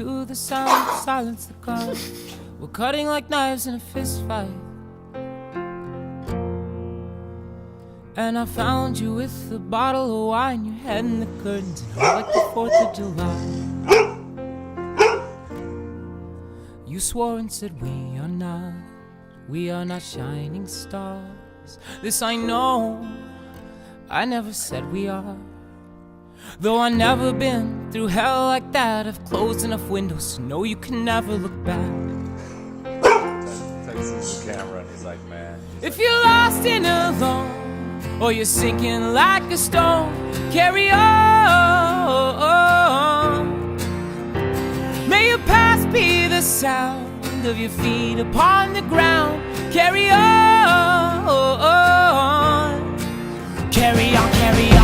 to the sound, silence the car. We're cutting like knives in a fist fight. And I found you with a bottle of wine, your head in the curtains, and all like the 4th of July. You swore and said we are not shining stars. This I know, I never said we are. Though I never been through hell like that, I've closed enough windows to know you can never look back. Texas the camera and he's like, man. If you're lost and alone, or you're sinking like a stone, carry on. May your past be the sound of your feet upon the ground. Carry on. Carry on, carry on.